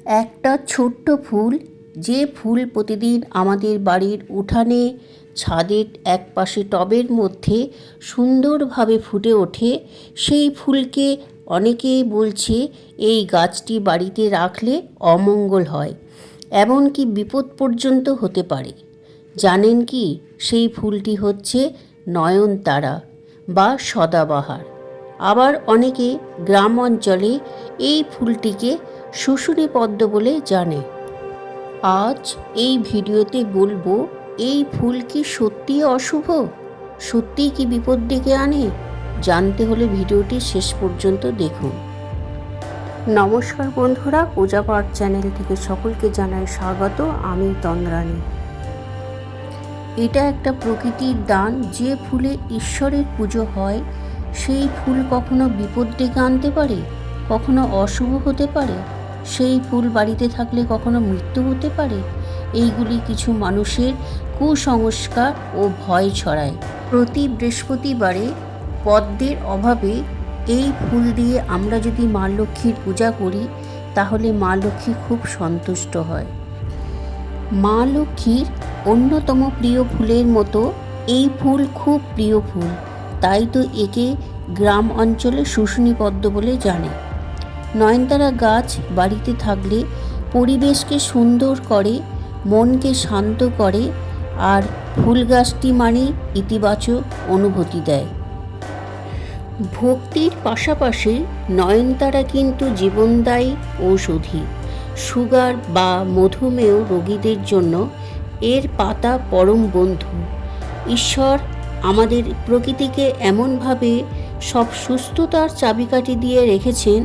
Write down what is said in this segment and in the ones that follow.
একটা ছোট্ট ফুল, যে ফুল প্রতিদিন আমাদের বাড়ির উঠানে, ছাদের একপাশে টবের মধ্যে সুন্দরভাবে ফুটে ওঠে, সেই ফুলকে অনেকেই বলছে এই গাছটি বাড়িতে রাখলে অমঙ্গল হয়, এমনকি বিপদ পর্যন্ত হতে পারে। জানেন কি সেই ফুলটি হচ্ছে নয়নতারা বা সদাবাহার। আবার অনেকে গ্রাম অঞ্চলে এই ফুলটিকে শুশুনি পদ্ম বলে জানে। আজ এই ভিডিওতে বলবো এই ফুল কি সত্যিই অশুভ, সত্যিই কি বিপদ ডেকে আনে? জানতে হলে ভিডিওটি শেষ পর্যন্ত দেখুন। নমস্কার বন্ধুরা, পূজা পাঠ চ্যানেল থেকে সকলকে জানাই স্বাগত। আমি তন্দ্রানী। এটা একটা প্রকৃতির দান। যে ফুলে ঈশ্বরের পুজো হয় সেই ফুল কখনো বিপদ ডেকে আনতে পারে, কখনো অশুভ হতে পারে। সেই ফুল বাড়িতে থাকলে কখনো মৃত্যু হতে পারে। এইগুলি কিছু মানুষের কুসংস্কার ও ভয় ছড়ায়। প্রতি বৃহস্পতিবারে পদ্মের অভাবে এই ফুল দিয়ে আমরা যদি মা লক্ষ্মীর পূজা করি তাহলে মা লক্ষ্মী খুব সন্তুষ্ট হয়। মা লক্ষ্মীর অন্যতম প্রিয় ফুলের মতো এই ফুল খুব প্রিয় ফুল, তাই তো একে গ্রাম অঞ্চলে শুশুনি পদ্ম বলে জানে। নয়নতারা গাছ বাড়িতে থাকলে পরিবেশকে সুন্দর করে, মনকে শান্ত করে, আর ফুল গাছটি মানে ইতিবাচক অনুভূতি দেয়। ভক্তির পাশাপাশি নয়নতারা কিন্তু জীবনদায়ী ঔষধি। সুগার বা মধুমেহ রোগীদের জন্য এর পাতা পরম বন্ধু। ঈশ্বর আমাদের প্রকৃতিকে এমনভাবে সব সুস্থতার চাবিকাঠি দিয়ে রেখেছেন,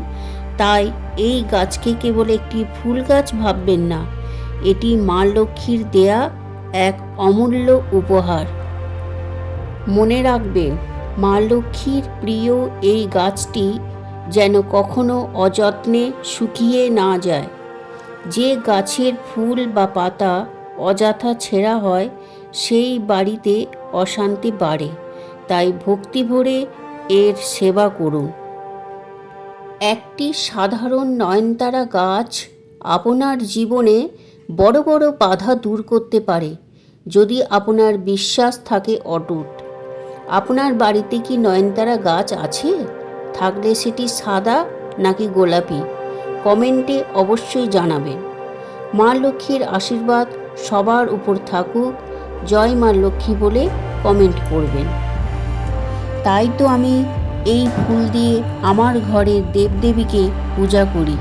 তাই এই গাছকে কেবল একটি ফুল গাছ ভাববেন না, এটি মা লক্ষ্মীর দেয়া এক অমূল্য উপহার। মনে রাখবেন, মা লক্ষ্মীর প্রিয় এই গাছটি যেন কখনো অযত্নে শুকিয়ে না যায়। যে গাছের ফুল বা পাতা অযথা ছেঁড়া হয় সেই বাড়িতে অশান্তি বাড়ে, তাই ভক্তি ভরে এর সেবা করুন। একটি সাধারণ নয়নতারা গাছ আপনার জীবনে বড় বড় বাধা দূর করতে পারে যদি আপনার বিশ্বাস থাকে অটুট। আপনার বাড়িতে কি নয়নতারা গাছ আছে? থাকলে সেটি সাদা নাকি গোলাপি? কমেন্টে অবশ্যই জানাবেন। মা লক্ষ্মীর আশীর্বাদ সবার উপর থাকুক। জয় মা লক্ষ্মী বলে কমেন্ট করবেন। তাই তো আমি এই ফুল দিয়ে আমার ঘরের দেবদেবীকে পূজা করি।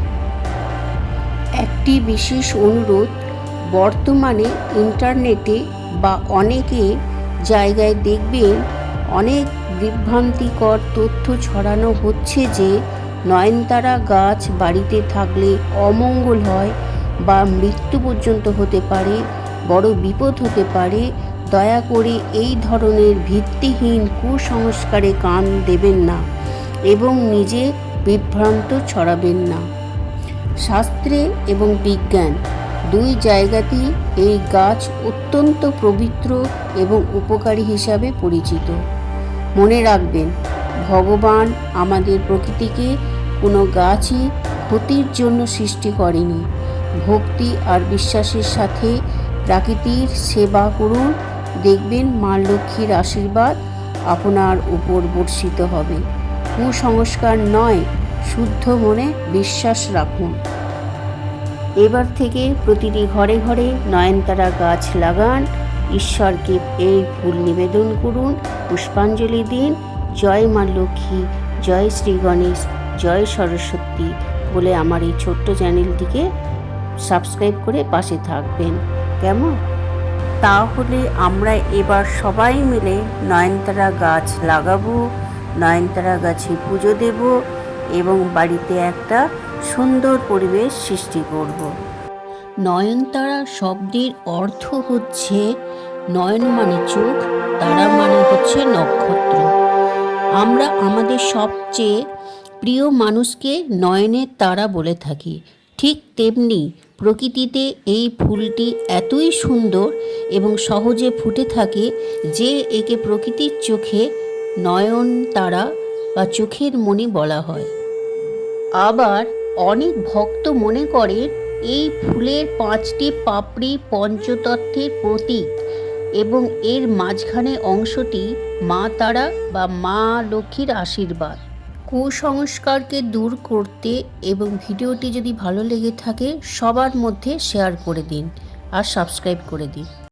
একটি বিশেষ অনুরোধ, বর্তমানে ইন্টারনেটে বা অনেকে জায়গায় দেখবেন অনেক বিভ্রান্তিকর তথ্য ছড়ানো হচ্ছে যে নয়নতারা গাছ বাড়িতে থাকলে অমঙ্গল হয় বা মৃত্যু পর্যন্ত হতে পারে, বড় বিপদ হতে পারে। দয়া করে এই ধরনের ভিত্তিহীন কুসংস্কারে কান দেবেন না এবং নিজে বিভ্রান্ত ছড়াবেন না। শাস্ত্রে এবং বিজ্ঞান দুই জায়গাতেই এই গাছ অত্যন্ত পবিত্র এবং উপকারী হিসাবে পরিচিত। মনে রাখবেন, ভগবান আমাদের প্রকৃতিকে কোনো গাছই ক্ষতির জন্য সৃষ্টি করেনি। ভক্তি আর বিশ্বাসের সাথে প্রকৃতির সেবা করুন, দেখবেন মা লক্ষ্মীর আশীর্বাদ আপনার উপর বর্ষিত হবে। কুসংস্কার নয়, শুদ্ধ মনে বিশ্বাস রাখুন। এবার থেকে প্রতিটি ঘরে ঘরে নয়নতারা গাছ লাগান, ঈশ্বরকে এই ফুল নিবেদন করুন, পুষ্পাঞ্জলি দিন। জয় মা লক্ষ্মী, জয় শ্রী গণেশ, জয় সরস্বতী বলে আমার এই ছোট্ট চ্যানেলটিকে সাবস্ক্রাইব করে পাশে থাকবেন, কেমন? তাহলে আমরা এবার সবাই মিলে নয়নতারা গাছ লাগাবো, নয়নতারা গাছে পুজো দেব এবং বাড়িতে একটা সুন্দর পরিবেশ সৃষ্টি করব। নয়নতারা শব্দের অর্থ হচ্ছে নয়ন মানে চোখ, তারা মানে হচ্ছে নক্ষত্র। আমরা আমাদের সবচেয়ে প্রিয় মানুষকে নয়নের তারা বলে থাকি। ঠিক তেমনি প্রকৃতিতে এই ফুলটি এতই সুন্দর এবং সহজে ফুটে থাকে যে একে প্রকৃতির চোখে নয়নতারা বা চোখের মণি বলা হয়। আবার অনেক ভক্ত মনে করেন এই ফুলের 5টি পাপড়ি পঞ্চতত্ত্বের প্রতীক এবং এর মাঝখানে অংশটি মা তারা বা মা লক্ষ্মীর আশীর্বাদ। কুসংস্কারকে দূর করতে এবং ভিডিওটি যদি ভালো লেগে থাকে সবার মধ্যে শেয়ার করে দিন আর সাবস্ক্রাইব করে দিন।